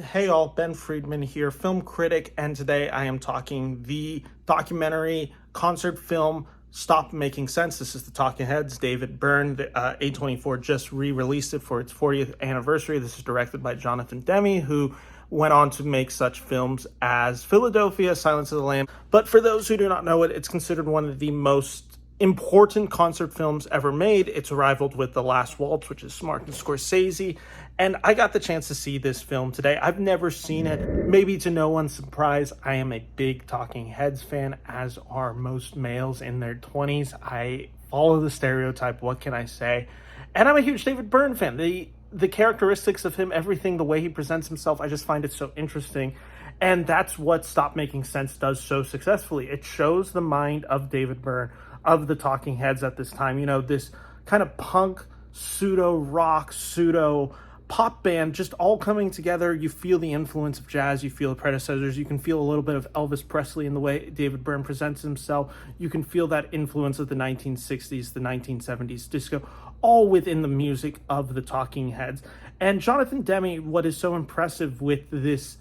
Hey all, Ben Friedman here, film critic, and today I am talking the documentary concert film Stop Making Sense. This is the Talking Heads, David Byrne. A24 just re-released it for its 40th anniversary. This is directed by Jonathan Demme, who went on to make such films as Philadelphia, Silence of the Lambs. But for those who do not know it, it's considered one of the most important concert films ever made. It's rivaled with The Last Waltz, which is Martin Scorsese, and I got the chance to see this film today. I've never seen it. Maybe to no one's surprise, I am a big Talking Heads fan, as are most males in their 20s. I follow the stereotype, what can I say? And I'm a huge David Byrne fan. The characteristics of him, everything, the way he presents himself, I just find it so interesting. And that's what Stop Making Sense does so successfully. It shows the mind of David Byrne, of the Talking Heads at this time. You know, this kind of punk, pseudo rock, pseudo pop band just all coming together. You feel the influence of jazz, you feel the predecessors, you can feel a little bit of Elvis Presley in the way David Byrne presents himself. You can feel that influence of the 1960s, the 1970s disco, all within the music of the Talking Heads. And Jonathan Demme, what is so impressive with this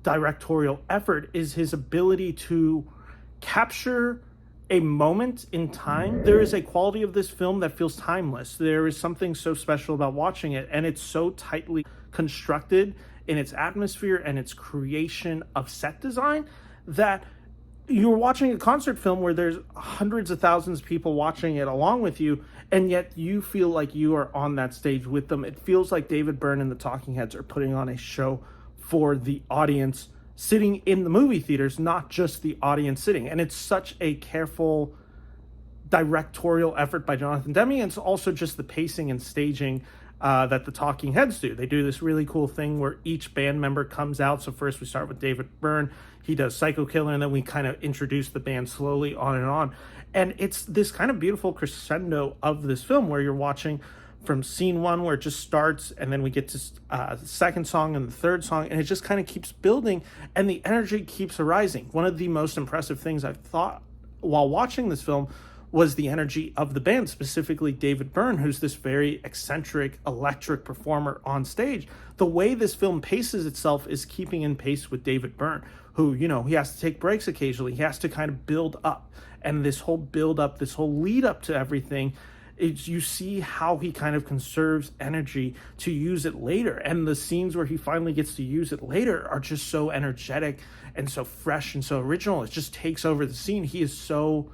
directorial effort is his ability to capture a moment in time. There is a quality of this film that feels timeless. There is something so special about watching it, and it's so tightly constructed in its atmosphere and its creation of set design that you're watching a concert film where there's hundreds of thousands of people watching it along with you, and yet you feel like you are on that stage with them. It feels like David Byrne and the Talking Heads are putting on a show for the audience sitting in the movie theaters, not just the audience sitting. And it's such a careful directorial effort by Jonathan Demme. And it's also just the pacing and staging that the Talking Heads do. They do this really cool thing where each band member comes out. So first we start with David Byrne. He does Psycho Killer, and then we kind of introduce the band slowly on and on. And it's this kind of beautiful crescendo of this film where you're watching from scene one where it just starts, and then we get to the second song and the third song, and it just kind of keeps building, and the energy keeps arising. One of the most impressive things I've thought while watching this film was the energy of the band, specifically David Byrne, who's this very eccentric, electric performer on stage. The way this film paces itself is keeping in pace with David Byrne, who, you know, he has to take breaks occasionally. He has to kind of build up, and this whole build up, this whole lead up to everything, you see how he kind of conserves energy to use it later. And the scenes where he finally gets to use it later are just so energetic and so fresh and so original. It just takes over the scene. He is so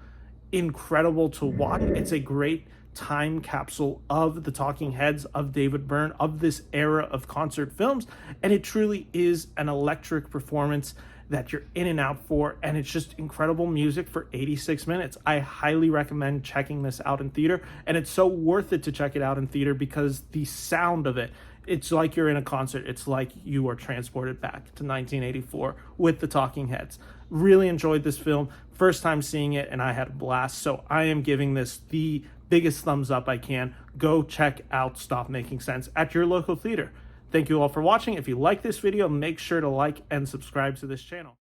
incredible to watch. It's a great time capsule of the Talking Heads, of David Byrne, of this era of concert films. And it truly is an electric performance that you're in and out for, and it's just incredible music for 86 minutes. I highly recommend checking this out in theater, and it's so worth it to check it out in theater because the sound of it, it's like you're in a concert. It's like you are transported back to 1984 with the Talking Heads. Really enjoyed this film. First time seeing it, and I had a blast. So I am giving this the biggest thumbs up I can. Go check out Stop Making Sense at your local theater. Thank you all for watching. If you like this video, make sure to like and subscribe to this channel.